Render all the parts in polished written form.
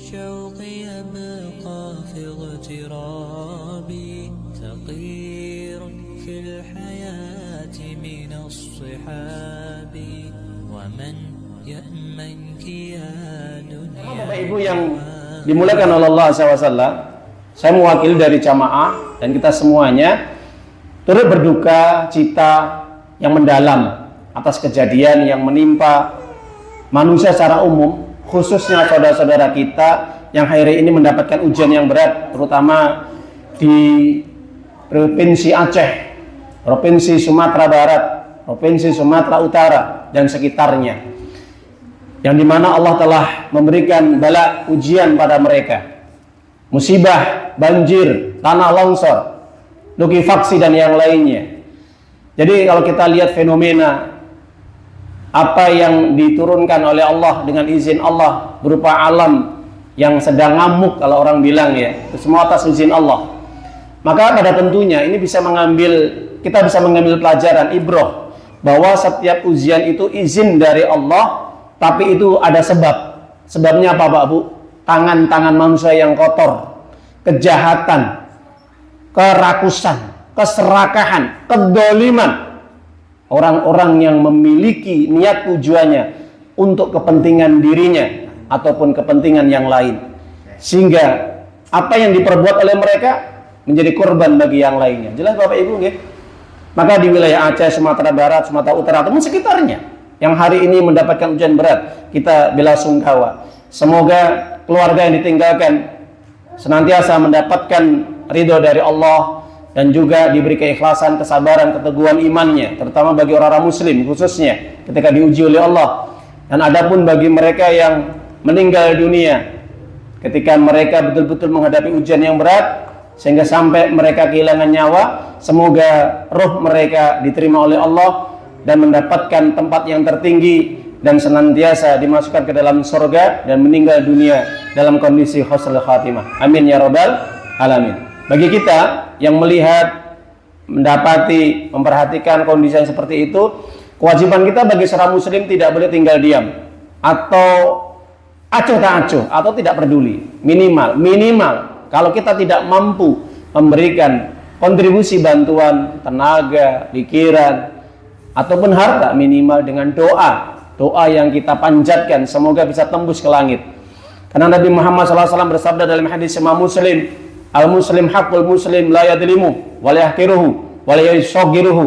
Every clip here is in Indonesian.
الشوق يبقى في اغترابي تقير في الحياة من الصحاب ومن يأمنك يا دنيا. Bapak Ibu yang dimuliakan oleh Allah SWT, saya mewakili dari jamaah dan kita semuanya turut berduka cita yang mendalam atas kejadian yang menimpa manusia secara umum, khususnya saudara-saudara kita yang hari ini mendapatkan ujian yang berat, terutama di Provinsi Aceh, Provinsi Sumatera Barat, Provinsi Sumatera Utara dan sekitarnya, yang dimana Allah telah memberikan bala ujian pada mereka, musibah, banjir, tanah longsor, likuifaksi dan yang lainnya. Jadi kalau kita lihat fenomena apa yang diturunkan oleh Allah dengan izin Allah berupa alam yang sedang ngamuk, kalau orang bilang ya, itu semua atas izin Allah. Maka pada tentunya ini kita bisa mengambil pelajaran ibrah bahwa setiap ujian itu izin dari Allah, tapi itu ada sebab. Sebabnya apa, Pak Bu? Tangan-tangan manusia yang kotor, kejahatan, kerakusan, keserakahan, kedoliman, orang-orang yang memiliki niat tujuannya untuk kepentingan dirinya ataupun kepentingan yang lain, sehingga apa yang diperbuat oleh mereka menjadi korban bagi yang lainnya. Jelas Bapak Ibu nggih? Maka di wilayah Aceh, Sumatera Barat, Sumatera Utara ataupun sekitarnya yang hari ini mendapatkan ujian berat, kita bela sungkawa. Semoga keluarga yang ditinggalkan senantiasa mendapatkan ridho dari Allah dan juga diberi keikhlasan, kesabaran, keteguhan imannya, terutama bagi orang-orang muslim khususnya ketika diuji oleh Allah. Dan adapun bagi mereka yang meninggal dunia ketika mereka betul-betul menghadapi ujian yang berat sehingga sampai mereka kehilangan nyawa, semoga roh mereka diterima oleh Allah dan mendapatkan tempat yang tertinggi dan senantiasa dimasukkan ke dalam surga dan meninggal dunia dalam kondisi husnul khatimah. Amin ya rabbal alamin. Bagi kita yang melihat, mendapati, memperhatikan kondisi yang seperti itu, kewajiban kita bagi seorang muslim tidak boleh tinggal diam atau acuh tak acuh atau tidak peduli. Minimal kalau kita tidak mampu memberikan kontribusi bantuan tenaga, pikiran ataupun harta, minimal dengan doa yang kita panjatkan semoga bisa tembus ke langit. Karena Nabi Muhammad SAW bersabda dalam hadis Imam Muslim, al-muslim haqqul muslim la yadlimu wa la yahqiruhu wa la yusaghiruhu.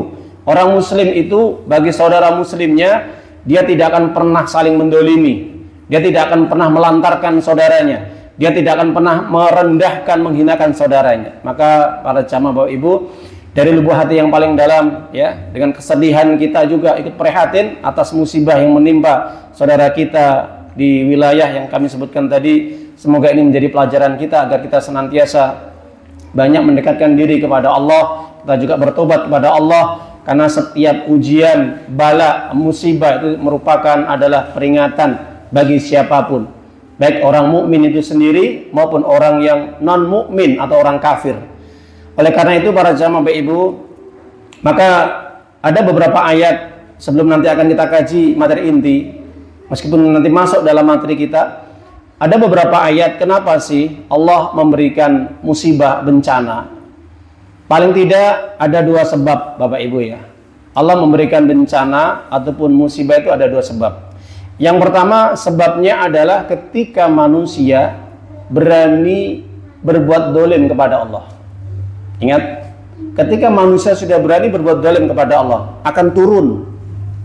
Orang muslim itu bagi saudara muslimnya, dia tidak akan pernah saling mendolimi, dia tidak akan pernah melantarkan saudaranya, dia tidak akan pernah merendahkan, menghinakan saudaranya. Maka para jamaah Bapak Ibu, dari lubuk hati yang paling dalam ya, dengan kesedihan kita juga ikut prihatin atas musibah yang menimpa saudara kita di wilayah yang kami sebutkan tadi. Semoga ini menjadi pelajaran kita agar kita senantiasa banyak mendekatkan diri kepada Allah, kita juga bertobat kepada Allah, karena setiap ujian, bala, musibah itu adalah peringatan bagi siapapun, baik orang mukmin itu sendiri maupun orang yang non mukmin atau orang kafir. Oleh karena itu para jamaah Bapak Ibu, maka ada beberapa ayat sebelum nanti akan kita kaji materi inti, meskipun nanti masuk dalam materi kita. Ada beberapa ayat kenapa sih Allah memberikan musibah, bencana. Paling tidak ada dua sebab Bapak Ibu ya. Allah memberikan bencana ataupun musibah itu ada dua sebab. Yang pertama sebabnya adalah ketika manusia berani berbuat dolim kepada Allah. Ingat, ketika manusia sudah berani berbuat dolim kepada Allah, akan turun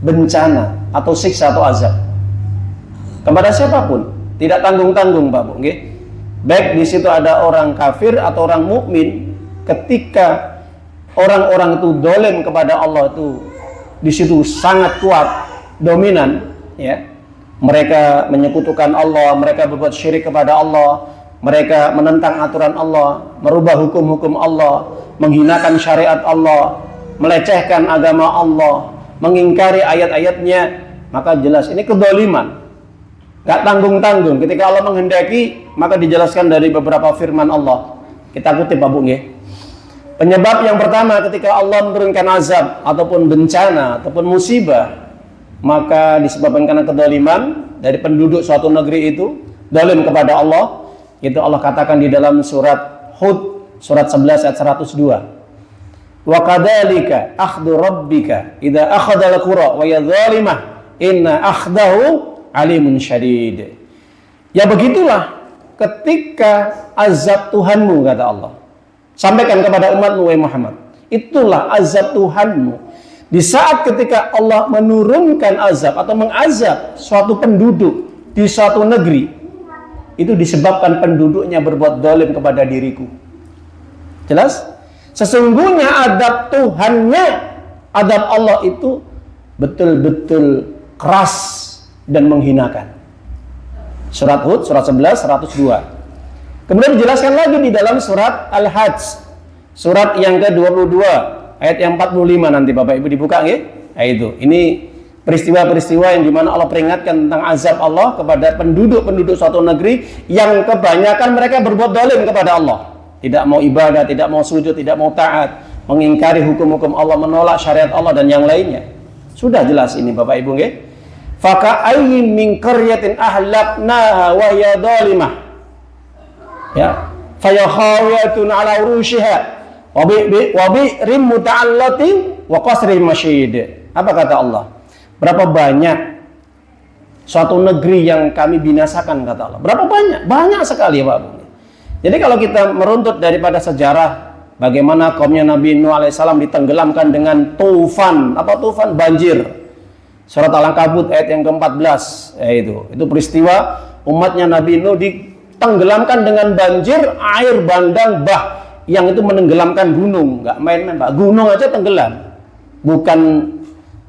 bencana atau siksa atau azab kepada siapapun. Tidak tanggung-tanggung Pak Bu, okay? Baik di situ ada orang kafir atau orang mukmin, ketika orang-orang itu dolim kepada Allah itu di situ sangat kuat, dominan, ya. Mereka menyekutukan Allah, mereka berbuat syirik kepada Allah, mereka menentang aturan Allah, merubah hukum-hukum Allah, menghinakan syariat Allah, melecehkan agama Allah, mengingkari ayat-ayatnya, maka jelas ini kedoliman. Gak tanggung-tanggung. Ketika Allah menghendaki, maka dijelaskan dari beberapa firman Allah. Kita kutip Pak Bu nggih. Penyebab yang pertama ketika Allah menurunkan azab ataupun bencana ataupun musibah, maka disebabkan karena kedoliman dari penduduk suatu negeri itu, dolim kepada Allah. Itu Allah katakan di dalam surat Hud surat 11 ayat 102. Wa kadzalika akhdhu rabbika idza akhadhal qura wa hiya zalimah inna akhdahu alimun syadid. Ya begitulah ketika azab Tuhanmu, kata Allah. Sampaikan kepada umatmu wahai Muhammad. Itulah azab Tuhanmu. Di saat ketika Allah menurunkan azab atau mengazab suatu penduduk di suatu negeri, itu disebabkan penduduknya berbuat zalim kepada diriku. Jelas? Sesungguhnya adab Tuhannya, adab Allah itu betul-betul keras dan menghinakan. Surat Hud, surat 11, 102. Kemudian dijelaskan lagi di dalam surat Al-Hajj, surat yang ke-22, ayat yang 45 nanti Bapak Ibu dibuka ya. Nah, itu. Ini peristiwa-peristiwa yang dimana Allah peringatkan tentang azab Allah kepada penduduk-penduduk suatu negeri yang kebanyakan mereka berbuat zalim kepada Allah. Tidak mau ibadah, tidak mau sujud, tidak mau taat, mengingkari hukum-hukum Allah, menolak syariat Allah dan yang lainnya. Sudah jelas ini Bapak Ibu nggih. Faka'ayyin min qaryatin ahlaknaha wa hiya dhalimah. Ya, fa khawiyatun 'ala urushiha wa bi'rim muta'allatin wa qasrin masyid. Apa kata Allah? Berapa banyak suatu negeri yang kami binasakan, kata Allah. Berapa banyak? Banyak sekali ya Pak Bu. Jadi kalau kita meruntut daripada sejarah bagaimana kaumnya Nabi Nuh alaihissalam ditenggelamkan dengan tufan, apa tufan? Banjir. Surat Al-Ankabut ayat yang ke-14, itu peristiwa umatnya Nabi Nuh ditenggelamkan dengan banjir, air bandang bah yang itu menenggelamkan gunung, nggak main-main Pak. Gunung aja tenggelam. Bukan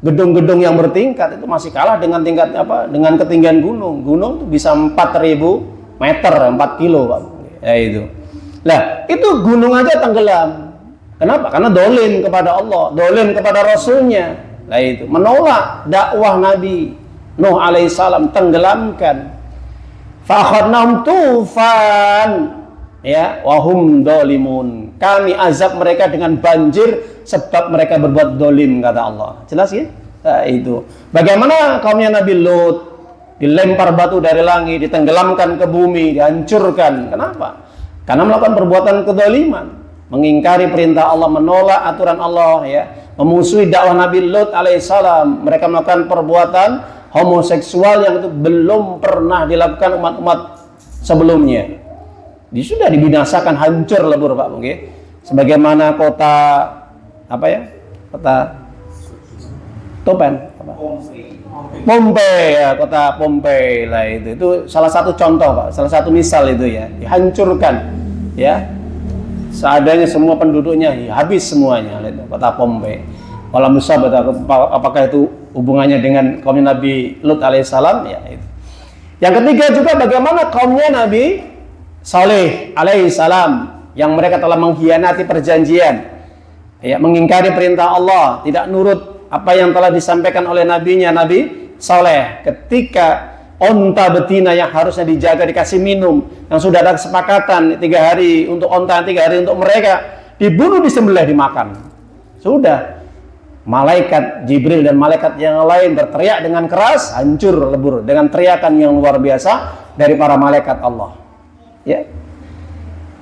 gedung-gedung yang bertingkat, itu masih kalah dengan tingkat apa? Dengan ketinggian gunung. Gunung itu bisa 4.000 meter, 4 kilo Pak. Ya itu. Nah, itu gunung aja tenggelam. Kenapa? Karena dolim kepada Allah, dolim kepada Rasulnya. Nah itu, menolak dakwah Nabi Nuh alaihissalam, tenggelamkan. Fa'akhadnahum tufan, ya, wahum dolimun. Kami azab mereka dengan banjir sebab mereka berbuat dolim, kata Allah. Jelas ya? Nah, itu. Bagaimana kaumnya Nabi Lut? Dilempar batu dari langit, ditenggelamkan ke bumi, dihancurkan. Kenapa? Karena melakukan perbuatan kedoliman, mengingkari perintah Allah, menolak aturan Allah, ya, memusuhi dakwah Nabi Lut alaihissalam. Mereka melakukan perbuatan homoseksual yang itu belum pernah dilakukan umat-umat sebelumnya. Sudah dibinasakan, hancur lebur Pak mungkin. Sebagaimana kota apa ya? Kota Topen, apa? Pompei ya, kota Pompei lah itu salah satu contoh Pak, salah satu misal itu ya, dihancurkan ya, seadanya semua penduduknya habis semuanya itu, kota Pompei. Kalau Musa apakah itu hubungannya dengan kaumnya Nabi Lut alaihissalam ya itu. Yang ketiga juga bagaimana kaumnya Nabi Saleh alaihissalam yang mereka telah mengkhianati perjanjian, ya, mengingkari perintah Allah, tidak nurut apa yang telah disampaikan oleh nabinya Nabi Saleh. Ketika onta betina yang harusnya dijaga dikasih minum, yang sudah ada kesepakatan 3 hari untuk onta, 3 hari untuk mereka, dibunuh, disembelih, dimakan. Sudah, malaikat Jibril dan malaikat yang lain berteriak dengan keras, hancur lebur dengan teriakan yang luar biasa dari para malaikat Allah. Ya.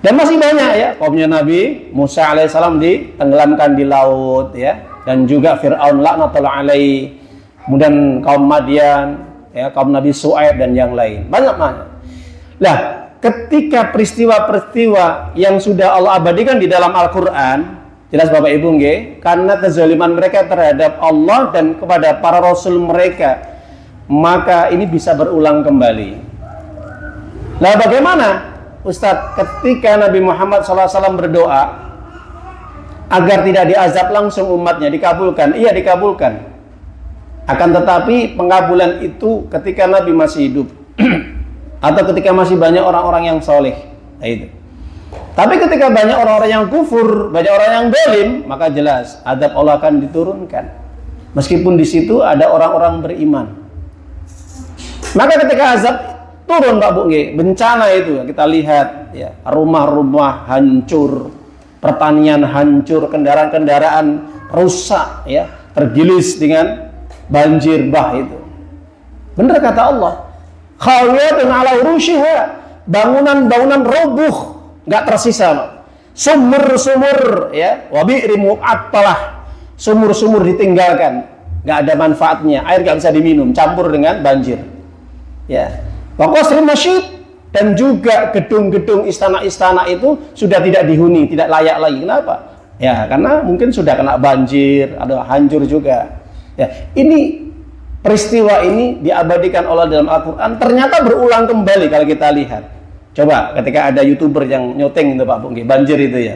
Dan masih banyak ya, kaumnya Nabi Musa alaihissalam ditenggelamkan di laut ya, dan juga Fir'aun laknatullah alaihi. Kemudian kaum Madian, ya, kaum Nabi Su'aib dan yang lain. Banyak-banyak. Nah, ketika peristiwa-peristiwa yang sudah Allah abadikan di dalam Al-Quran, jelas Bapak Ibu nggih, karena kezaliman mereka terhadap Allah dan kepada para rasul mereka, maka ini bisa berulang kembali. Nah, bagaimana Ustadz ketika Nabi Muhammad SAW berdoa agar tidak diazab langsung umatnya, dikabulkan? Iya, dikabulkan. Akan tetapi pengabulan itu ketika Nabi masih hidup atau ketika masih banyak orang-orang yang soleh. Nah, itu. Tapi ketika banyak orang-orang yang kufur, banyak orang yang dolim, maka jelas azab Allah akan diturunkan. Meskipun di situ ada orang-orang beriman. Maka ketika azab turun Pak Bu, bencana itu kita lihat ya, rumah-rumah hancur, pertanian hancur, kendaraan-kendaraan rusak ya, tergilis dengan banjir bah itu. Benar kata Allah, khawiyatun ala urushiha, bangunan-bangunan roboh, nggak tersisa, Pak. Sumur-sumur, ya, wabi'ri mu'attalah, sumur-sumur ditinggalkan, nggak ada manfaatnya, air nggak bisa diminum, campur dengan banjir, ya. Wa qasrin masyid, dan juga gedung-gedung istana-istana itu sudah tidak dihuni, tidak layak lagi. Kenapa? Ya, karena mungkin sudah kena banjir, ada hancur juga. Ya, ini peristiwa ini diabadikan Allah dalam Al-Quran, ternyata berulang kembali kalau kita lihat. Coba ketika ada YouTuber yang nyoteng itu Pak Bung, banjir itu ya,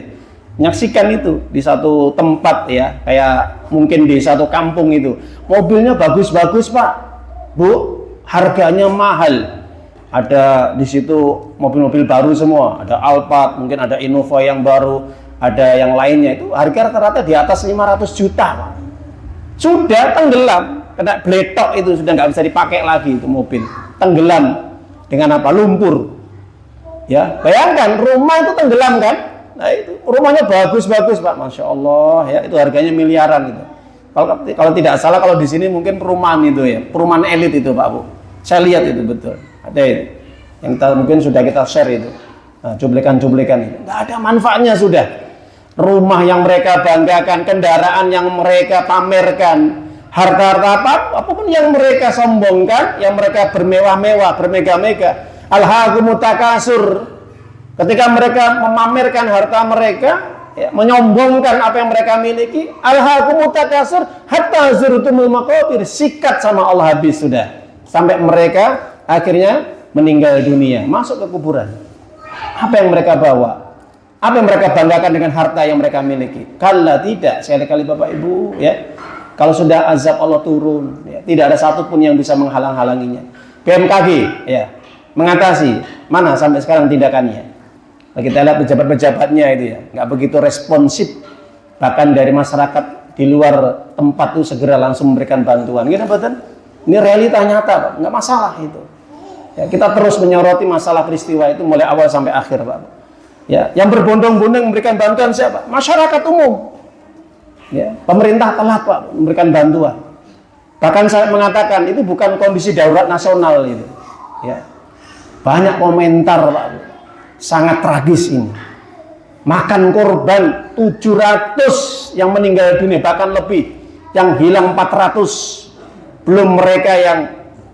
nyaksikan itu di satu tempat ya, kayak mungkin di satu kampung itu, mobilnya bagus-bagus Pak, Bu, harganya mahal. Ada di situ mobil-mobil baru semua, ada Alphard, mungkin ada Innova yang baru, ada yang lainnya, itu harga rata-rata di atas 500 juta Pak. Sudah tenggelam, kena beletok itu, sudah nggak bisa dipakai lagi itu mobil, tenggelam dengan apa? Lumpur. Ya, bayangkan rumah itu tenggelam kan? Nah itu rumahnya bagus-bagus Pak, masya Allah ya, itu harganya miliaran itu. Kalau tidak salah, kalau di sini mungkin perumahan itu ya, perumahan elit itu Pak Bu. Saya lihat itu betul. Ada itu yang mungkin sudah kita share itu, nah, cuplikan-cuplikan itu. Nggak ada manfaatnya sudah. Rumah yang mereka banggakan, kendaraan yang mereka pamerkan, harta-harta apapun yang mereka sombongkan, yang mereka bermewah-mewah, bermega-mega. Alhaakumut takasur, ketika mereka memamerkan harta mereka, ya, menyombongkan apa yang mereka miliki, alhaakumut takasur hatta zurtumul maqabir, sikat sama Allah habis sudah, sampai mereka akhirnya meninggal dunia, masuk ke kuburan. Apa yang mereka bawa? Apa yang mereka banggakan dengan harta yang mereka miliki? Kalla tidak, sekali-kali Bapak Ibu ya. Kalau sudah azab Allah turun, ya, tidak ada satupun yang bisa menghalang-halanginya. BMKG ya, mengatasi, mana sampai sekarang tindakannya. Nah, kita lihat pejabat-pejabatnya itu ya, nggak begitu responsif, bahkan dari masyarakat di luar tempat itu segera langsung memberikan bantuan. Gitu betul? Ini realita nyata Pak, nggak masalah itu. Ya, kita terus menyoroti masalah peristiwa itu mulai awal sampai akhir Pak. Ya, yang berbondong-bondong memberikan bantuan siapa? Masyarakat umum. Ya, pemerintah telat Pak memberikan bantuan. Bahkan saya mengatakan itu bukan kondisi darurat nasional itu. Ya. Banyak komentar Pak, sangat tragis ini. Makan korban 700 yang meninggal dunia, bahkan lebih, yang hilang 400, belum mereka yang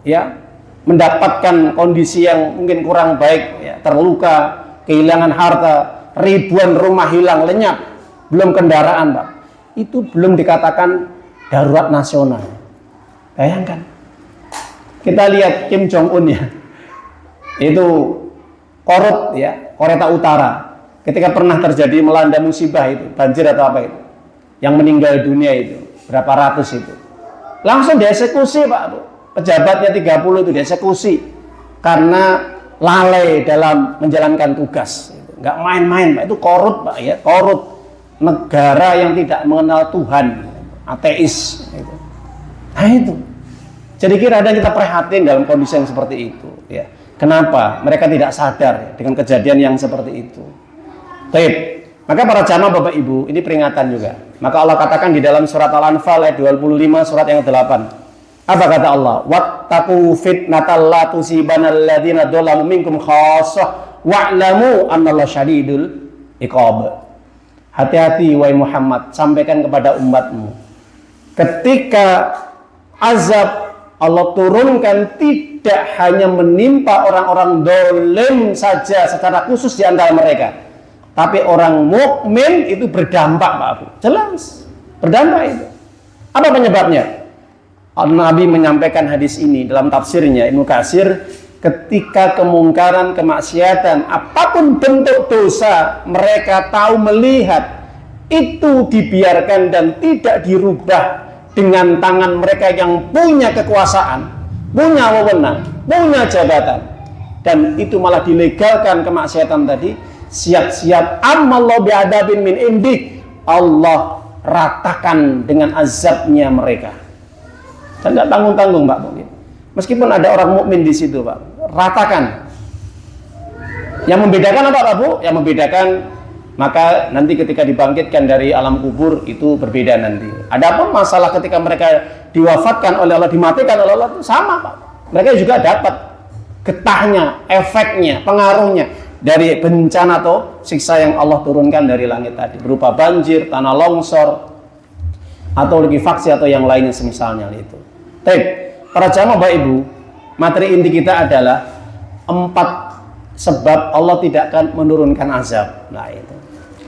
ya mendapatkan kondisi yang mungkin kurang baik, ya, terluka, kehilangan harta, ribuan rumah hilang lenyap, belum kendaraan Pak. Itu belum dikatakan darurat nasional. Bayangkan. Kita lihat Kim Jong Un ya, itu korup ya, Korea Utara, ketika pernah terjadi melanda musibah itu, banjir atau apa itu, yang meninggal dunia itu berapa ratus itu, langsung dieksekusi Pak Bu. Pejabatnya 30 itu dieksekusi karena lalai dalam menjalankan tugas. Nggak main-main Pak, itu korup Pak ya, korup, negara yang tidak mengenal Tuhan, ateis gitu. Nah itu, jadi kira-kira kita prihatin dalam kondisi yang seperti itu ya. Kenapa mereka tidak sadar ya, dengan kejadian yang seperti itu? Baik, maka para jamaah Bapak Ibu, ini peringatan juga. Maka Allah katakan di dalam surat Al-Anfal ayat 25, surat yang ke-8. Apa kata Allah? Wattaqu fitnatal la tusibanal ladzina dzalamu minkum khassah wa'lamu annallaha syadidul iqab. Hati-hati wahai Muhammad, sampaikan kepada umatmu, ketika azab Allah turunkan tidak hanya menimpa orang-orang dolim saja secara khusus di antara mereka, tapi orang mukmin itu berdampak Pak Abu. Jelas berdampak itu. Apa penyebabnya? Nabi menyampaikan hadis ini dalam tafsirnya Ibnu Katsir, ketika kemungkaran, kemaksiatan, apapun bentuk dosa mereka tahu melihat, itu dibiarkan dan tidak dirubah dengan tangan mereka yang punya kekuasaan, punya wewenang, punya jabatan, dan itu malah dilegalkan kemaksiatan tadi. Siap-siap amallahu bi'adabin min indik, Allah ratakan dengan azabnya mereka. Dan tidak tanggung-tanggung Pak mungkin. Meskipun ada orang mukmin di situ Pak, ratakan. Yang membedakan apa Pak Bu? Yang membedakan, maka nanti ketika dibangkitkan dari alam kubur itu berbeda nanti. Adapun masalah ketika mereka diwafatkan oleh Allah, dimatikan oleh Allah, itu sama Pak. Mereka juga dapat getahnya, efeknya, pengaruhnya dari bencana atau siksa yang Allah turunkan dari langit tadi, berupa banjir, tanah longsor, atau likuifaksi atau yang lainnya semisalnya itu. Baik, para jamaah Bapak Ibu, materi inti kita adalah 4 sebab Allah tidak akan menurunkan azab. Nah itu.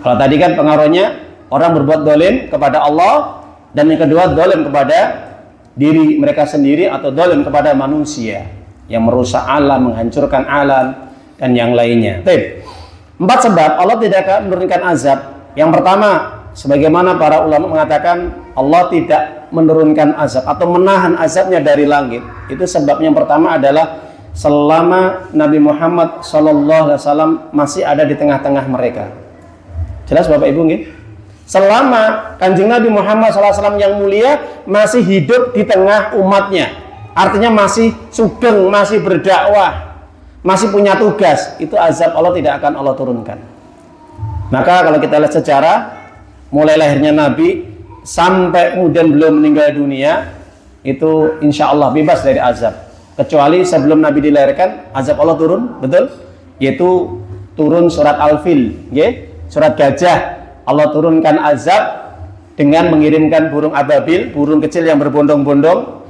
Kalau tadi kan pengaruhnya orang berbuat dolim kepada Allah, dan yang kedua dolim kepada diri mereka sendiri atau dolim kepada manusia yang merusak alam, menghancurkan alam, dan yang lainnya. Baik. 4 sebab Allah tidak akan menurunkan azab. Yang pertama, sebagaimana para ulama mengatakan Allah tidak menurunkan azab atau menahan azabnya dari langit. Itu sebabnya yang pertama adalah selama Nabi Muhammad SAW masih ada di tengah-tengah mereka. Jelas Bapak Ibu nggih? Selama Kanjeng Nabi Muhammad SAW yang mulia masih hidup di tengah umatnya, artinya masih sugeng, masih berdakwah, masih punya tugas, itu azab Allah tidak akan Allah turunkan. Maka kalau kita lihat sejarah, mulai lahirnya Nabi sampai kemudian belum meninggal dunia, itu insya Allah bebas dari azab. Kecuali sebelum Nabi dilahirkan, azab Allah turun, betul? Yaitu turun surat Al-Fil, surat gajah. Allah turunkan azab dengan mengirimkan burung ababil, burung kecil yang berbondong-bondong.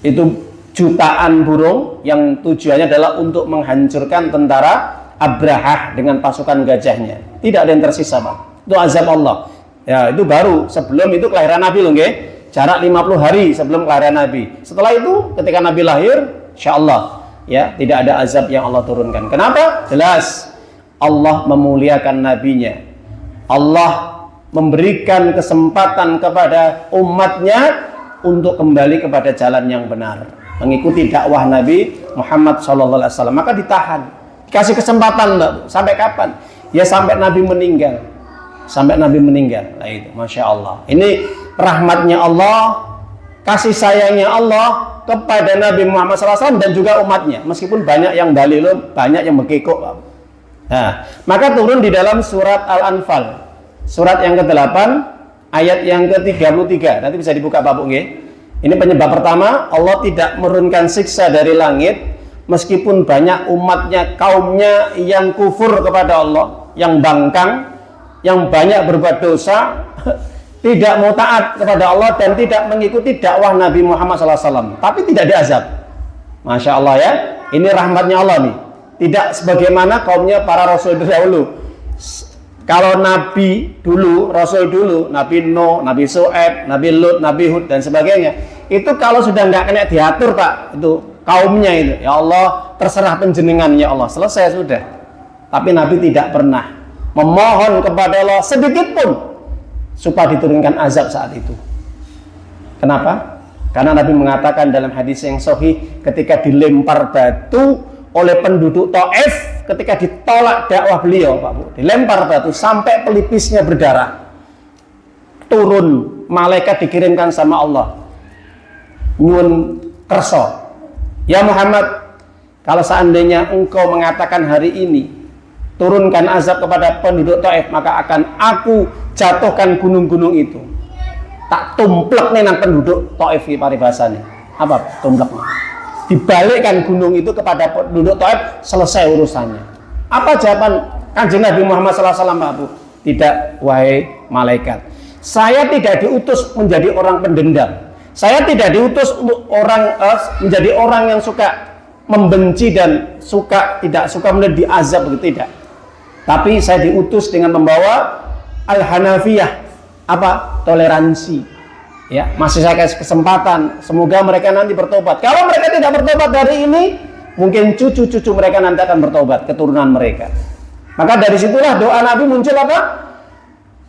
Itu jutaan burung yang tujuannya adalah untuk menghancurkan tentara Abrahah dengan pasukan gajahnya. Tidak ada yang tersisa, Pak. Itu azab Allah. Ya, itu baru sebelum itu kelahiran Nabi loh, nggih. Jarak 50 hari sebelum kelahiran Nabi. Setelah itu ketika Nabi lahir, insyaallah ya, tidak ada azab yang Allah turunkan. Kenapa? Jelas Allah memuliakan nabinya. Allah memberikan kesempatan kepada umatnya untuk kembali kepada jalan yang benar, mengikuti dakwah Nabi Muhammad SAW. Maka ditahan, dikasih kesempatan, Mbak. Sampai kapan? Ya sampai Nabi meninggal. Sampai Nabi meninggal. Nah itu, Masya Allah. Ini rahmatnya Allah, kasih sayangnya Allah kepada Nabi Muhammad SAW dan juga umatnya. Meskipun banyak yang dalil, banyak yang bekikuk. Nah, maka turun di dalam surat Al-Anfal, surat yang ke-8, ayat yang ke-33. Nanti bisa dibuka Pak Bu, nggih. Ini penyebab pertama, Allah tidak menurunkan siksa dari langit meskipun banyak umatnya, kaumnya yang kufur kepada Allah, yang bangkang, yang banyak berbuat dosa, tidak mau taat kepada Allah dan tidak mengikuti dakwah Nabi Muhammad SAW, tapi tidak diazab. Masya Allah ya, ini rahmatnya Allah nih. Tidak sebagaimana kaumnya para rasul dahulu. Kalau Nabi dulu, Rasul dulu, Nabi Nuh, Nabi Shu'aib, Nabi Lut, Nabi Hud dan sebagainya, itu kalau sudah nggak kena diatur Pak, itu kaumnya itu, ya Allah terserah penjenengan ya Allah, selesai sudah. Tapi Nabi tidak pernah memohon kepada Allah sedikit pun supaya diturunkan azab saat itu. Kenapa? Karena Nabi mengatakan dalam hadis yang sahih, ketika dilempar batu oleh penduduk Taif, ketika ditolak dakwah beliau, Pak Bu, dilempar batu sampai pelipisnya berdarah, turun malaikat dikirimkan sama Allah, nyuwun kerso, ya Muhammad, kalau seandainya engkau mengatakan hari ini turunkan azab kepada penduduk Taif, maka akan aku jatuhkan gunung-gunung itu, tak tumplek nih nang penduduk Taif paribasane. Apa tumpleknya? Dibalikkan gunung itu kepada penduduk Taif, selesai urusannya. Apa jawaban Kanjeng Nabi Muhammad SAW, Pak Bu? Tidak, wahai malaikat, saya tidak diutus menjadi orang pendendam. Saya tidak diutus untuk menjadi orang yang suka membenci dan tidak suka melihat diazab, begitu, tidak. Tapi saya diutus dengan membawa al-hanafiyah, apa? Toleransi. Ya, masih saya kasih kesempatan, semoga mereka nanti bertobat. Kalau mereka tidak bertobat dari ini, mungkin cucu-cucu mereka nanti akan bertobat, keturunan mereka. Maka dari situlah doa Nabi muncul apa?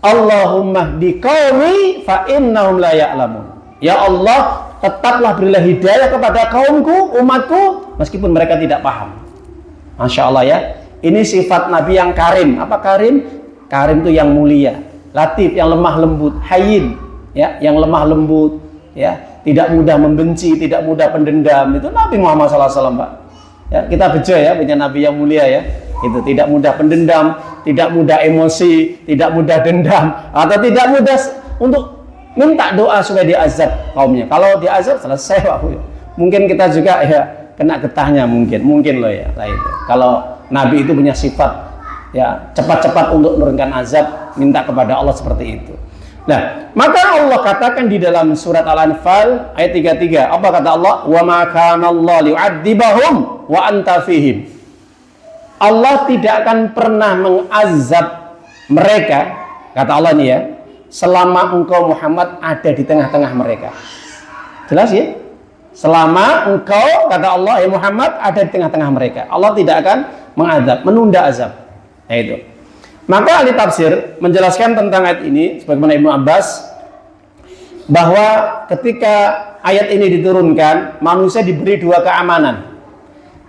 Allahumma hdi qaumi fa innahum la ya'lamun. Ya Allah, tetaplah berilah hidayah kepada kaumku, umatku, meskipun mereka tidak paham. Masya Allah ya. Ini sifat Nabi yang karim. Apa karim? Karim itu yang mulia, latif, yang lemah lembut, hayyin, ya, yang lemah lembut, ya, tidak mudah membenci, tidak mudah pendendam. Itu Nabi Muhammad SAW, Pak. Ya, kita bejo ya punya Nabi yang mulia ya. Itu tidak mudah pendendam, tidak mudah emosi, tidak mudah dendam, atau tidak mudah untuk minta doa supaya diazab kaumnya. Kalau diazab selesai, Pak. Mungkin kita juga ya kena getahnya mungkin loh ya. Nah, itu. Kalau Nabi itu punya sifat ya cepat-cepat untuk menurunkan azab, minta kepada Allah seperti itu. Nah, maka Allah katakan di dalam surat Al-Anfal ayat 33, apa kata Allah? Wa ma kana Allah li'adzibahum wa anta fihim. Allah tidak akan pernah mengazab mereka, kata Allah nih ya, selama engkau Muhammad ada di tengah-tengah mereka. Jelas ya? Selama engkau, kata Allah, ya Muhammad, ada di tengah-tengah mereka. Allah tidak akan mengazab, menunda azab. Nah itu. Maka ahli tafsir menjelaskan tentang ayat ini, sebagaimana Ibnu Abbas, bahwa ketika ayat ini diturunkan, manusia diberi dua keamanan.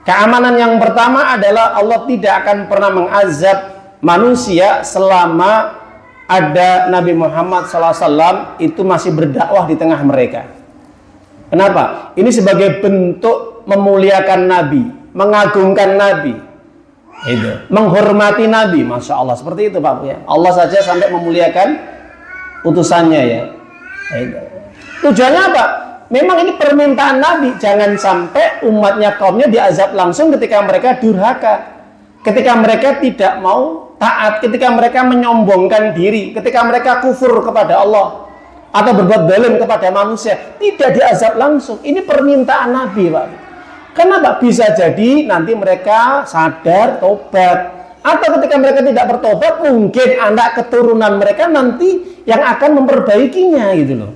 Keamanan yang pertama adalah Allah tidak akan pernah mengazab manusia selama ada Nabi Muhammad SAW itu masih berdakwah di tengah mereka. Kenapa? Ini sebagai bentuk memuliakan Nabi, mengagungkan Nabi, itu, menghormati Nabi. Masya Allah, seperti itu Pak ya. Allah saja sampai memuliakan utusannya ya. Itu. Tujuannya apa? Memang ini permintaan Nabi, jangan sampai umatnya, kaumnya diazab langsung ketika mereka durhaka, ketika mereka tidak mau taat, ketika mereka menyombongkan diri, ketika mereka kufur kepada Allah atau berbuat zalim kepada manusia, tidak diazab langsung. Ini permintaan Nabi Pak. Kenapa? Bisa jadi nanti mereka sadar, tobat, atau ketika mereka tidak bertobat, mungkin anak keturunan mereka nanti yang akan memperbaikinya gitu loh.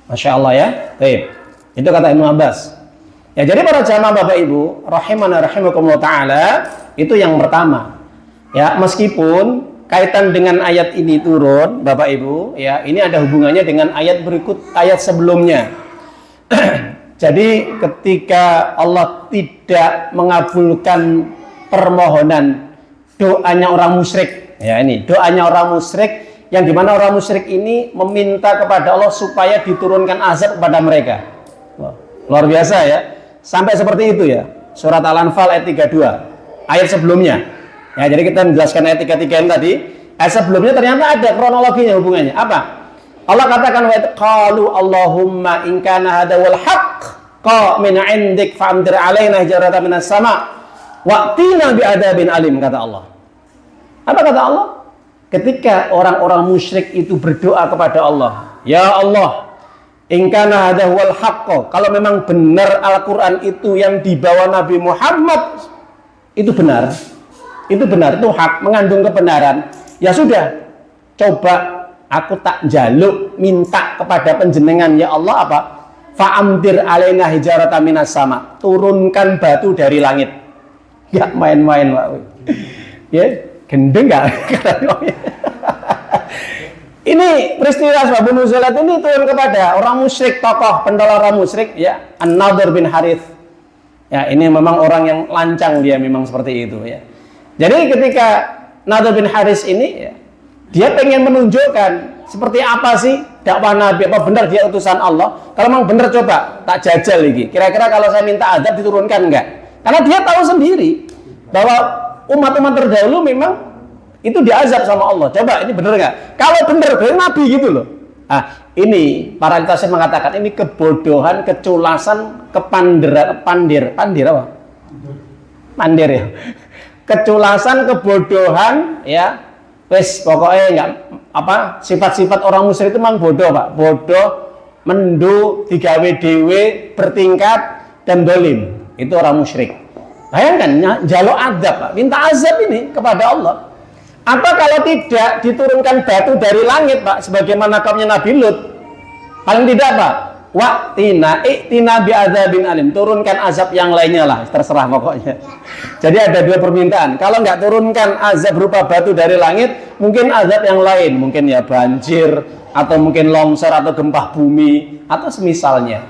Masya Allah ya. Baik. Itu kata Ibnu Abbas. Ya, jadi para jamaah Bapak Ibu, rahimana rahimakumullah taala, itu yang pertama. Ya, meskipun kaitan dengan ayat ini turun, Bapak Ibu, ya, ini ada hubungannya dengan ayat berikut, ayat sebelumnya. Jadi ketika Allah tidak mengabulkan permohonan doanya orang musyrik, ya ini doanya orang musyrik, yang dimana orang musyrik ini meminta kepada Allah supaya diturunkan azab kepada mereka. Wah, luar biasa ya, sampai seperti itu ya. Surat Al-Anfal ayat 32, ayat sebelumnya. Ya, jadi kita menjelaskan ayat 33 yang tadi. Ayat sebelumnya ternyata ada kronologinya, hubungannya. Apa? Allah katakan wa qalu Allahumma in kana hadza wal haqq qa min 'indik fa'amdir 'alaina hijaratan minas sama' wa'tina bi'adzabin alim, kata Allah. Apa kata Allah? Ketika orang-orang musyrik itu berdoa kepada Allah, ya Allah, in kana hadza wal haqq, kalau memang benar Al-Qur'an itu yang dibawa Nabi Muhammad itu benar, itu hak, mengandung kebenaran, ya sudah, coba aku tak jaluk, minta kepada penjenengan ya Allah apa? Fa'amdir alaina hijaratan minas sama, turunkan batu dari langit. Enggak main-main Pak. Ya, gendeng enggak? Ini peristiwa sebab nuzulat ini turun kepada orang musyrik, tokoh pentola orang musyrik ya, An-Nadhr bin Harith. Ya, ini memang orang yang lancang, dia memang seperti itu ya. Jadi ketika Nadhr bin Harith ini ya, dia pengen menunjukkan seperti apa sih dakwah Nabi, apa benar dia utusan Allah. Kalau memang benar, coba tak jajal lagi. Kira-kira kalau saya minta azab diturunkan enggak? Karena dia tahu sendiri bahwa umat-umat terdahulu memang itu diazab sama Allah. Coba ini benar enggak? Kalau benar, berarti Nabi gitu loh. Ah, ini para tafsir mengatakan ini kebodohan, keculasan, kepandiran, pandir apa? Pandir ya. Keculasan, kebodohan ya. Wes pokoknya enggak apa, sifat-sifat orang musyrik itu memang bodoh Pak, bodoh, mendu, digawe dewe, bertingkat dan dolim. Itu orang musyrik. Bayangkan jaluk azab Pak, minta azab ini kepada Allah. Apa kalau tidak diturunkan batu dari langit Pak, sebagaimana kaumnya Nabi Lut? Paling tidak Pak, i'tina bi'adzabin alim, turunkan azab yang lainnya lah, terserah pokoknya. Jadi ada dua permintaan. Kalau nggak turunkan azab berupa batu dari langit, mungkin azab yang lain, mungkin ya banjir, atau mungkin longsor, atau gempa bumi, atau semisalnya.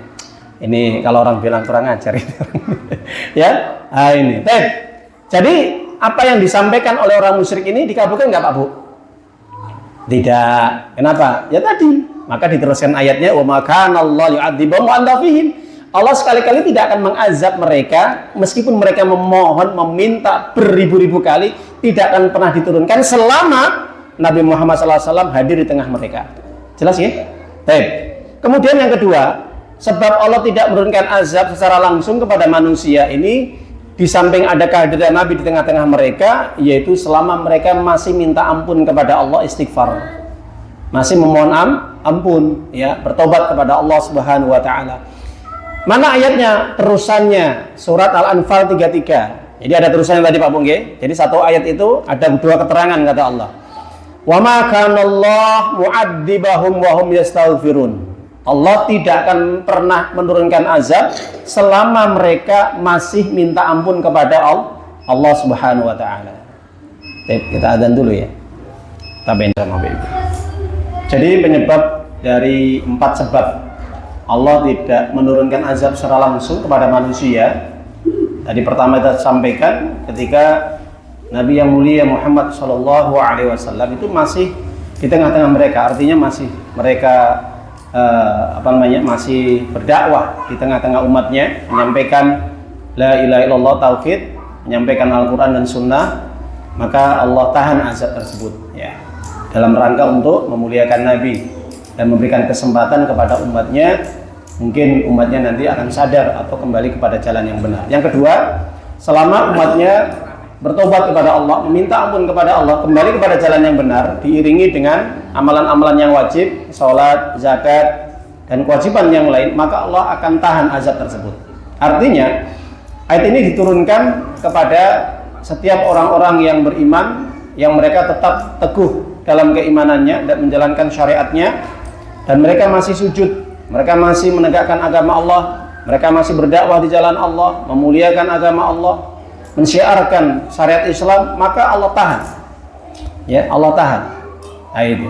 Ini kalau orang bilang kurang ajar itu. Ya, nah ini. Jadi apa yang disampaikan oleh orang musyrik ini dikabulkan nggak Pak Bu? Tidak. Kenapa? Ya tadi. Maka diteruskan ayatnya, wa ma kana Allah yu'adzibahum wa anta fihim. Allah sekali-kali tidak akan mengazab mereka meskipun mereka memohon, meminta beribu-ribu kali, tidak akan pernah diturunkan selama Nabi Muhammad SAW hadir di tengah mereka. Jelas ya? Baik. Kemudian yang kedua, sebab Allah tidak menurunkan azab secara langsung kepada manusia ini, di samping ada kehadiran Nabi di tengah-tengah mereka, yaitu selama mereka masih minta ampun kepada Allah, istighfar, masih memohon ampun, ya, bertobat kepada Allah Subhanahu wa taala. Mana ayatnya? Terusannya surat Al-Anfal 33. Jadi ada terusannya tadi Pak Bung. Jadi satu ayat itu ada dua keterangan kata Allah. Wa ma kana Allah mu'adzibahum wa hum yastaghfirun. Allah tidak akan pernah menurunkan azab selama mereka masih minta ampun kepada Allah Subhanahu wa taala. Kita adzan dulu ya. Tabain sama Ibu. Jadi penyebab dari 4 sebab Allah tidak menurunkan azab secara langsung kepada manusia. Tadi pertama kita sampaikan ketika Nabi yang mulia Muhammad SAW itu masih di tengah-tengah mereka, artinya masih mereka masih berdakwah di tengah-tengah umatnya, menyampaikan la ilaha illallah, tauhid, menyampaikan Al-Quran dan Sunnah, maka Allah tahan azab tersebut, ya, dalam rangka untuk memuliakan Nabi dan memberikan kesempatan kepada umatnya, mungkin umatnya nanti akan sadar atau kembali kepada jalan yang benar. Yang kedua, selama umatnya bertobat kepada Allah, meminta ampun kepada Allah, kembali kepada jalan yang benar, diiringi dengan amalan-amalan yang wajib, sholat, zakat, dan kewajiban yang lain, maka Allah akan tahan azab tersebut. Artinya, ayat ini diturunkan kepada setiap orang-orang yang beriman, yang mereka tetap teguh dalam keimanannya dan menjalankan syariatnya, dan mereka masih sujud, mereka masih menegakkan agama Allah, mereka masih berdakwah di jalan Allah, memuliakan agama Allah, mensyiarkan syariat Islam, maka Allah tahan, ya, Allah tahan. Nah, itu.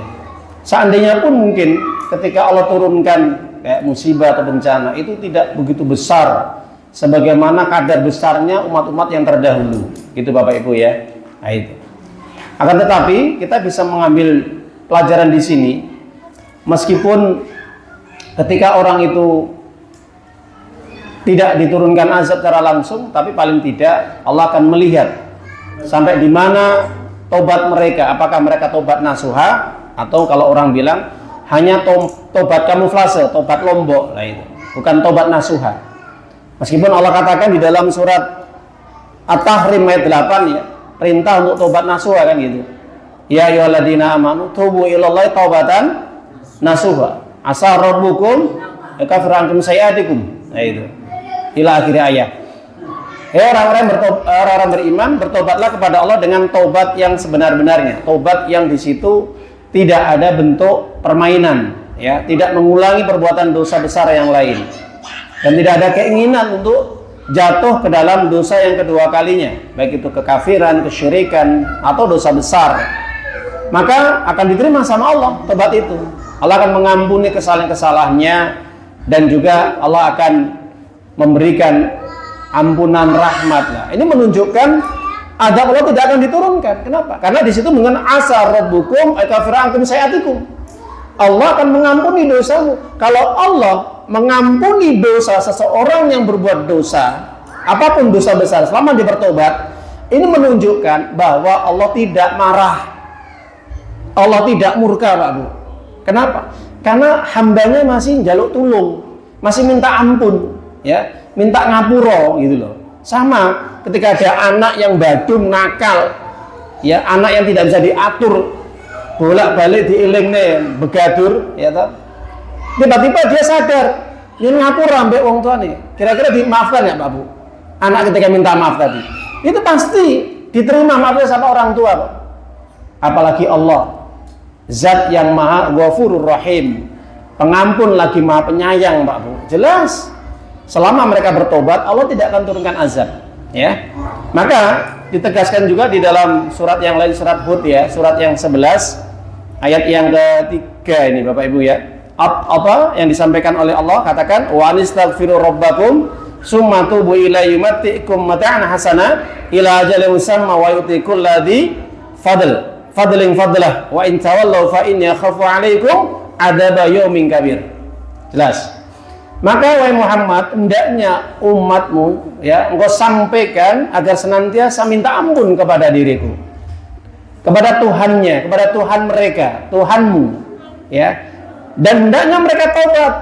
Seandainya pun mungkin ketika Allah turunkan kayak musibah atau bencana itu tidak begitu besar sebagaimana kadar besarnya umat-umat yang terdahulu, gitu Bapak Ibu ya. Nah, itu. Akan tetapi kita bisa mengambil pelajaran di sini, meskipun ketika orang itu tidak diturunkan azab secara langsung, tapi paling tidak Allah akan melihat sampai di mana tobat mereka, apakah mereka tobat nasuha atau kalau orang bilang hanya tobat kamuflase, tobat lombok, lah itu, bukan tobat nasuha. Meskipun Allah katakan di dalam surat At-Tahrim ayat 8 ya, perintah untuk tobat nasuha kan gitu. Ya ayyuhalladzina amanu tubu ilallahi taubatan nasuha. Asa rabbukum yakfir ankum sayiatikum. Nah itu. Ila akhir ayat. Orang-orang beriman, bertobatlah kepada Allah dengan tobat yang sebenar-benarnya, tobat yang di situ tidak ada bentuk permainan, ya, tidak mengulangi perbuatan dosa besar yang lain, dan tidak ada keinginan untuk jatuh ke dalam dosa yang kedua kalinya, baik itu kekafiran, kesyirikan, atau dosa besar. Maka akan diterima sama Allah tobat itu. Allah akan mengampuni kesalahan-kesalahannya, dan juga Allah akan memberikan ampunan rahmat. Nah, ini menunjukkan azab Allah tidak akan diturunkan. Kenapa? Karena di situ dengan asa rabbukum yakfir ankum sayiatikum. Allah akan mengampuni dosamu. Kalau Allah mengampuni dosa seseorang yang berbuat dosa, apapun dosa besar, selama dia bertobat, ini menunjukkan bahwa Allah tidak marah, Allah tidak murka, Pak Bu. Kenapa? Karena hambanya masih jaluk tulung, masih minta ampun, ya, minta ngapuro gitu loh. Sama ketika ada anak yang badung, nakal, ya, anak yang tidak bisa diatur, bolak-balik diilingne, begadur, ya toh. Tiba-tiba dia sadar, yang ngapura ambek wong tuane. Kira-kira dimaafkan ya Pak Bu? Anak ketika minta maaf tadi, itu pasti diterima maafnya sama orang tua, Pak. Apalagi Allah, Zat yang Maha Ghafurur Rahim, pengampun lagi Maha Penyayang, Pak Bu. Jelas selama mereka bertobat, Allah tidak akan turunkan azab, ya. Maka ditegaskan juga di dalam surat yang lain, surat Hud ya, surat yang 11 ayat yang ketiga ini Bapak Ibu ya. Apa yang disampaikan oleh Allah, katakan wa anistaghfiru rabbakum summa tubu ilaihi yumatikum mata'an hasana ila ajalin musamma wa yu'ti kulladzi fadlin fadlah wa in tawallaw fa inni akhafu 'alaikum adzaba yaumin kabir. Jelas. Maka wahai Muhammad, hendaknya umatmu, ya, engkau sampaikan agar senantiasa minta ampun kepada diriku, kepada Tuhannya, kepada Tuhan mereka, Tuhanmu, ya. Dan hendaknya mereka tobat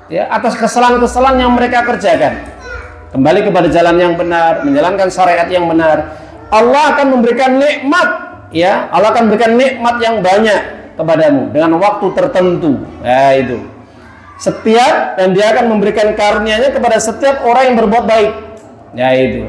ya atas kesalahan-kesalahan yang mereka kerjakan. Kembali kepada jalan yang benar, menjalankan syariat yang benar. Allah akan memberikan nikmat, ya. Allah akan memberikan nikmat yang banyak kepadamu dengan waktu tertentu. Nah, itu. Dan dia akan memberikan karunia-Nya kepada setiap orang yang berbuat baik. Ya, itu.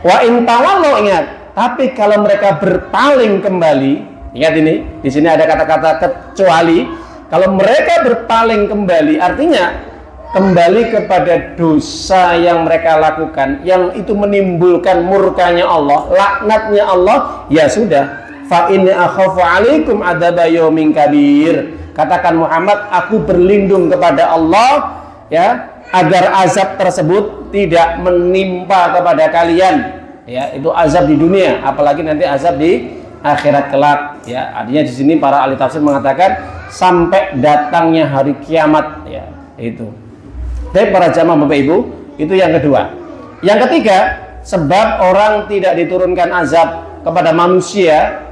Wa in tawallu, ingat. Tapi kalau mereka berpaling kembali, ingat ini, di sini ada kata-kata kecuali. Kalau mereka berpaling kembali, artinya kembali kepada dosa yang mereka lakukan, yang itu menimbulkan murkanya Allah, laknatnya Allah, ya sudah. Fa inni akhafu alaikum adzaba yaumin kabir. Katakan Muhammad, aku berlindung kepada Allah, ya, agar azab tersebut tidak menimpa kepada kalian. Ya, itu azab di dunia, apalagi nanti azab di akhirat kelak. Ya, artinya di sini para ahli tafsir mengatakan sampai datangnya hari kiamat. Ya, itu. Dari para jamaah Bapak Ibu, itu yang kedua. Yang ketiga, sebab orang tidak diturunkan azab kepada manusia,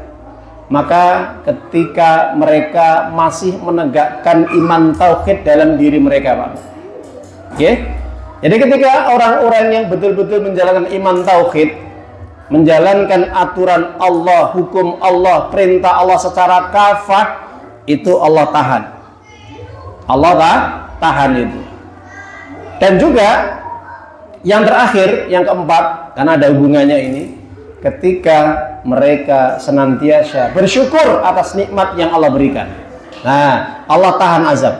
maka ketika mereka masih menegakkan iman tauhid dalam diri mereka, Pak. Oke? Jadi ketika orang-orang yang betul-betul menjalankan iman tauhid, menjalankan aturan Allah, hukum Allah, perintah Allah secara kafah, itu Allah tahan. Allah tahan itu. Dan juga yang terakhir, yang keempat, karena ada hubungannya ini, ketika mereka senantiasa bersyukur atas nikmat yang Allah berikan. Nah, Allah tahan azab.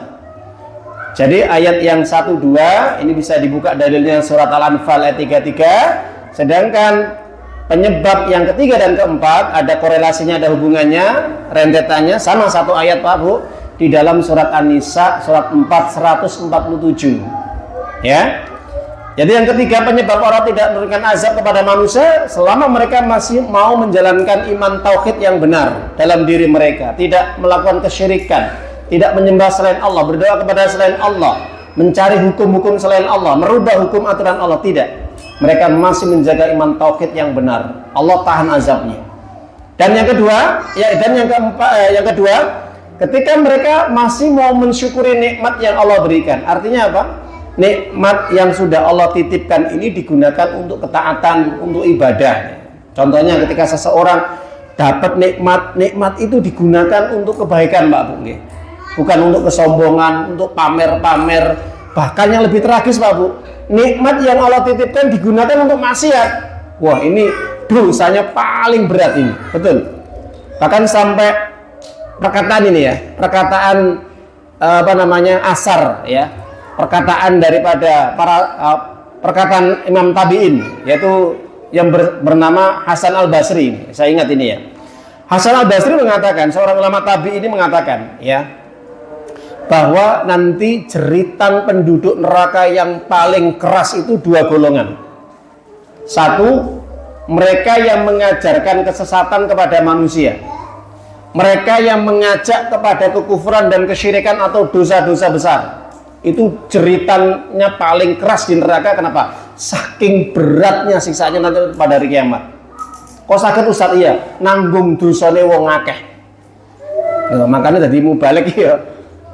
Jadi ayat yang 1, 2 ini bisa dibuka dalilnya surat Al-Anfal ayat 33. Sedangkan penyebab yang ketiga dan keempat ada korelasinya, ada hubungannya, rentetannya sama satu ayat Pak Bu, di dalam surat An-Nisa surat 4 147. Ya. Jadi yang ketiga, penyebab orang tidak memberikan azab kepada manusia selama mereka masih mau menjalankan iman tauhid yang benar dalam diri mereka, tidak melakukan kesyirikan, tidak menyembah selain Allah, berdoa kepada selain Allah, mencari hukum-hukum selain Allah, merubah hukum aturan Allah, tidak. Mereka masih menjaga iman tauhid yang benar. Allah tahan azabnya. Dan yang kedua, yang kedua, ketika mereka masih mau mensyukuri nikmat yang Allah berikan. Artinya apa? Nikmat yang sudah Allah titipkan ini digunakan untuk ketaatan, untuk ibadah. Contohnya ketika seseorang dapat nikmat itu digunakan untuk kebaikan, Pak Bu. Bukan untuk kesombongan, untuk pamer-pamer. Bahkan yang lebih tragis, Pak Bu, nikmat yang Allah titipkan digunakan untuk maksiat. Wah, ini dosanya paling berat ini, betul. Bahkan sampai perkataan ini ya, perkataan asar ya. Perkataan daripada perkataan Imam Tabi'in, yaitu yang bernama Hasan Al-Basri. Saya ingat ini ya. Hasan Al-Basri mengatakan, seorang ulama Tabi'in ini mengatakan ya, bahwa nanti jeritan penduduk neraka yang paling keras itu dua golongan. Satu, mereka yang mengajarkan kesesatan kepada manusia. Mereka yang mengajak kepada kekufuran dan kesyirikan atau dosa-dosa besar. Itu jeritannya paling keras di neraka. Kenapa? Saking beratnya siksaannya nanti pada hari kiamat. Kok sakit Ustaz? Iya, nanggung dosane wong akeh. Makanya tadi mubalik ya,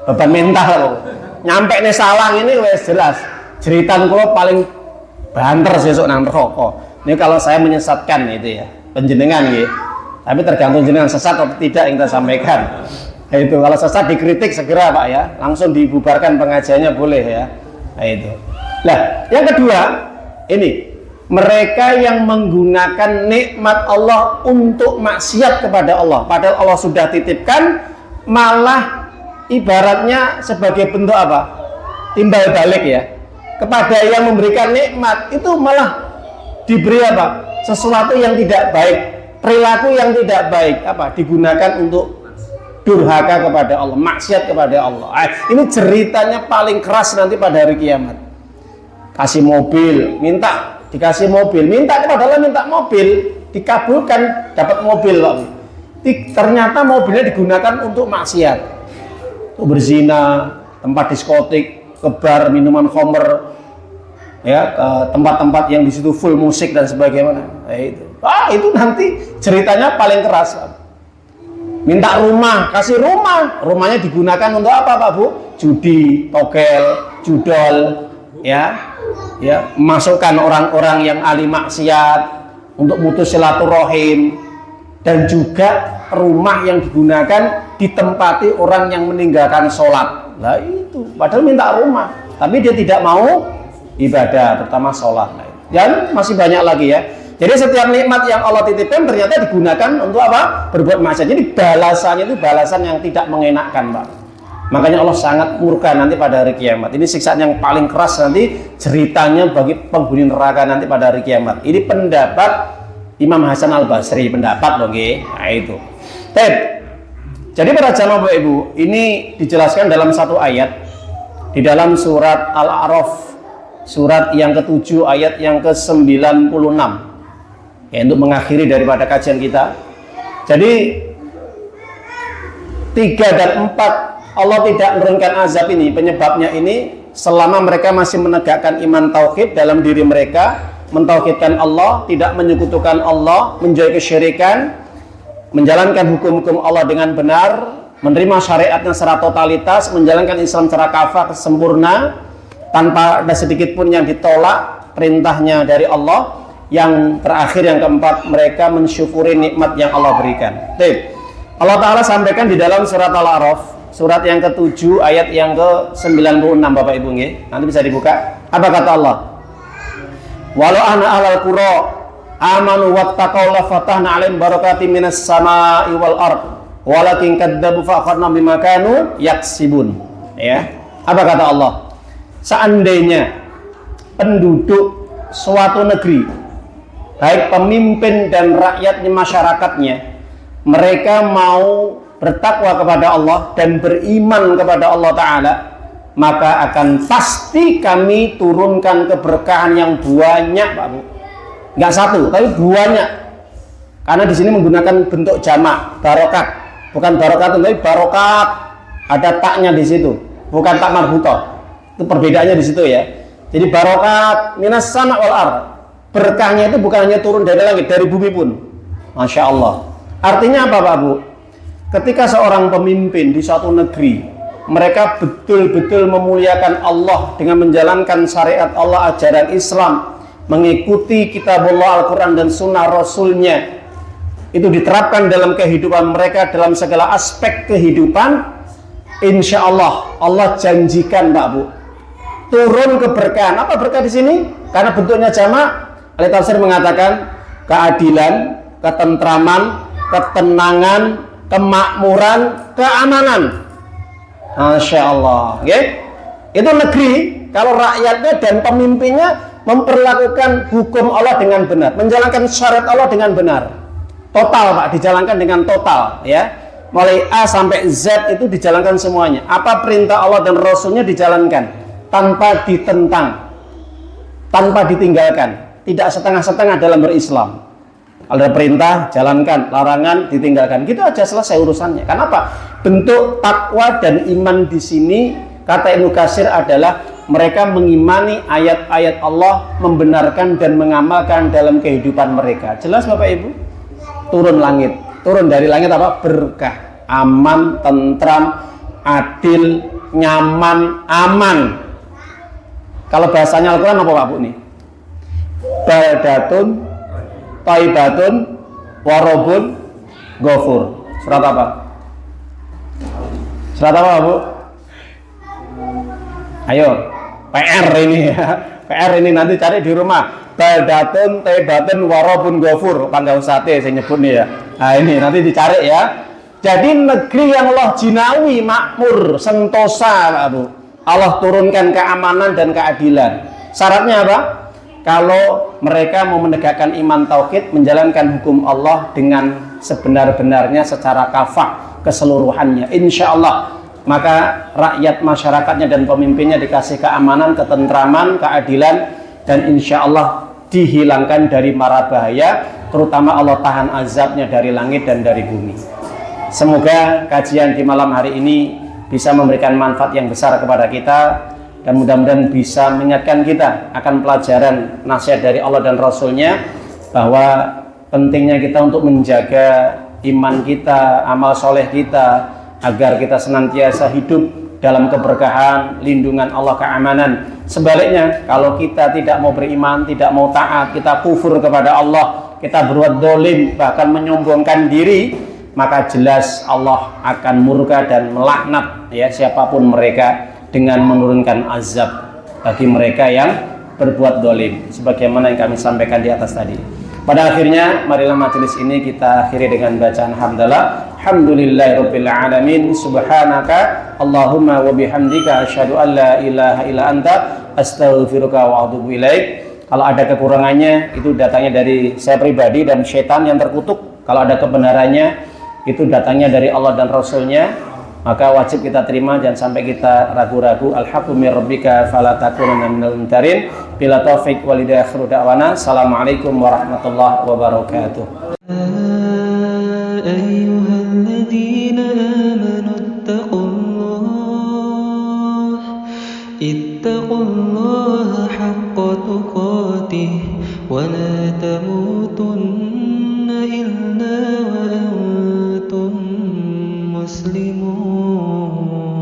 beban mental. Nyampe nih salang ini wes jelas. Jeritan kula paling banter sesuk nang neraka. Ini kalau saya menyesatkan itu ya, penjenengan gitu. Tapi tergantung jenengan sesat atau tidak yang kita sampaikan. Nah, itu kalau sesat dikritik segera Pak ya, langsung dibubarkan pengajiannya boleh ya. Nah, itu. Nah, yang kedua ini, mereka yang menggunakan nikmat Allah untuk maksiat kepada Allah, padahal Allah sudah titipkan, malah ibaratnya sebagai bentuk apa? Timbal balik ya. Kepada yang memberikan nikmat itu malah diberi apa? Sesuatu yang tidak baik, perilaku yang tidak baik, apa? Digunakan untuk durhaka kepada Allah, maksiat kepada Allah. Ini ceritanya paling keras nanti pada hari kiamat. Kasih mobil, dikasih mobil, minta kepada Allah, minta mobil, dikabulkan, dapat mobil. Ternyata mobilnya digunakan untuk maksiat, untuk berzina, tempat diskotik, ke bar, minuman khamr, ya, tempat-tempat yang di situ full musik dan sebagainya. Itu nanti ceritanya paling keras. Minta rumah, kasih rumah. Rumahnya digunakan untuk apa Pak Bu? Judi, togel, judol, ya, masukkan orang-orang yang ahli maksiat untuk mutus silaturahim, dan juga rumah yang digunakan ditempati orang yang meninggalkan sholat. Nah itu, padahal minta rumah, tapi dia tidak mau ibadah, terutama sholat. Dan masih banyak lagi ya. Jadi setiap nikmat yang Allah titipkan ternyata digunakan untuk apa? Berbuat maksiat. Jadi balasannya itu balasan yang tidak mengenakkan, Pak. Makanya Allah sangat murka nanti pada hari kiamat. Ini siksaan yang paling keras nanti ceritanya bagi penghuni neraka nanti pada hari kiamat. Ini pendapat Imam Hasan Al-Basri, pendapat loh, nah itu. Jadi para jamaah Bapak Ibu, ini dijelaskan dalam satu ayat di dalam surat Al-A'raf, surat yang ke-7 ayat yang ke-96. Ya, untuk mengakhiri daripada kajian kita. Jadi 3 dan 4 Allah tidak menurunkan azab ini, penyebabnya ini selama mereka masih menegakkan iman tauhid dalam diri mereka, mentauhidkan Allah, tidak menyekutukan Allah, menjauhi kesyirikan, menjalankan hukum-hukum Allah dengan benar, menerima syariatnya secara totalitas, menjalankan Islam secara kafah sempurna, tanpa ada sedikit pun yang ditolak perintahnya dari Allah. Yang terakhir, yang keempat, mereka mensyukuri nikmat yang Allah berikan. Allah Ta'ala sampaikan di dalam surat Al-A'raf, surat yang ke-7 ayat yang ke-96 Bapak Ibu nggih. Nanti bisa dibuka. Apa kata Allah? Walau anna ahlal qura amanu wattaqaw la fatahna 'alaihim barakatim minas samaa'i wal ard walakin kadzdzabu fa akhadna bima kanu yaksibun. Ya. Apa kata Allah? Seandainya penduduk suatu negeri, baik pemimpin dan rakyatnya, masyarakatnya, mereka mau bertakwa kepada Allah dan beriman kepada Allah Ta'ala, maka akan pasti kami turunkan keberkahan yang banyak, Pak Bu. Nggak satu, tapi banyak. Karena di sini menggunakan bentuk jamak, barokat, bukan barokat, tapi barokat, ada taknya di situ, bukan tak marbutoh. Itu perbedaannya di situ ya. Jadi barokat minas sama wal ard. Berkahnya itu bukan hanya turun dari langit, dari bumi pun. Masya Allah. Artinya apa Pak Bu? Ketika seorang pemimpin di suatu negeri, mereka betul-betul memuliakan Allah dengan menjalankan syariat Allah, ajaran Islam, mengikuti kitabullah Al-Quran dan sunnah Rasulnya, itu diterapkan dalam kehidupan mereka, dalam segala aspek kehidupan, insya Allah, Allah janjikan Pak Bu, turun keberkahan. Apa berkah di sini? Karena bentuknya jamak. Ahli tafsir mengatakan keadilan, ketentraman, ketenangan, kemakmuran, keamanan. Masya Allah. Okay? Itu negeri kalau rakyatnya dan pemimpinnya memperlakukan hukum Allah dengan benar, menjalankan syariat Allah dengan benar. Total Pak, dijalankan dengan total ya. Mulai A sampai Z itu dijalankan semuanya. Apa perintah Allah dan Rasulnya dijalankan tanpa ditentang, tanpa ditinggalkan. Tidak setengah-setengah dalam berislam. Ada perintah, jalankan, larangan, ditinggalkan. Gitu aja selesai urusannya. Kenapa? Bentuk takwa dan iman di sini, kata Ibnu Katsir, adalah mereka mengimani ayat-ayat Allah, membenarkan dan mengamalkan dalam kehidupan mereka. Jelas Bapak Ibu? Turun langit. Turun dari langit apa? Berkah. Aman, tentram, adil, nyaman, aman. Kalau bahasanya Al-Quran apa Pak Bu nih? Baldatun Thaibatun Warobun Ghafur. Surat apa? Surat apa Bu? Ayo, PR ini ya. PR ini nanti cari di rumah. Baldatun Thaibatun Warobun Ghafur. Panggang sate saya nyebut nih ya. Nah ini nanti dicari ya. Jadi negeri yang Allah jinawi, makmur, sentosa Pak Bu. Allah turunkan keamanan dan keadilan. Syaratnya apa? Kalau mereka mau menegakkan iman tauhid, menjalankan hukum Allah dengan sebenar-benarnya secara kafah keseluruhannya, insya Allah, maka rakyat masyarakatnya dan pemimpinnya dikasih keamanan, ketentraman, keadilan, dan insya Allah dihilangkan dari mara bahaya, terutama Allah tahan azabnya dari langit dan dari bumi. Semoga kajian di malam hari ini bisa memberikan manfaat yang besar kepada kita, dan mudah-mudahan bisa mengingatkan kita akan pelajaran nasihat dari Allah dan Rasulnya, bahwa pentingnya kita untuk menjaga iman kita, amal soleh kita, agar kita senantiasa hidup dalam keberkahan, lindungan Allah, keamanan. Sebaliknya, kalau kita tidak mau beriman, tidak mau taat, kita kufur kepada Allah, kita berbuat dolim, bahkan menyombongkan diri, maka jelas Allah akan murka dan melaknat ya siapapun mereka dengan menurunkan azab bagi mereka yang berbuat dolim, sebagaimana yang kami sampaikan di atas tadi. Pada akhirnya, marilah majelis ini kita akhiri dengan bacaan hamdalah. Alhamdulillahirabbil alamin. Subhanaka Allahumma wa bihamdika asyhadu an la ilaha illa anta astaghfiruka wa atubu ilaik. Kalau ada kekurangannya itu datangnya dari saya pribadi dan syaitan yang terkutuk. Kalau ada kebenarannya itu datangnya dari Allah dan Rasulnya, maka wajib kita terima, jangan sampai kita ragu-ragu. Al-haqqu mir rabbika fala takunanna minal mumtarin. Bila taufik wal hidayah, akhiru da'wana. Assalamualaikum warahmatullahi wabarakatuh. ayyuhalladzina amanu ittaqullaha haqqa tuqatih wa la tamutunna illa wa antum muslimun.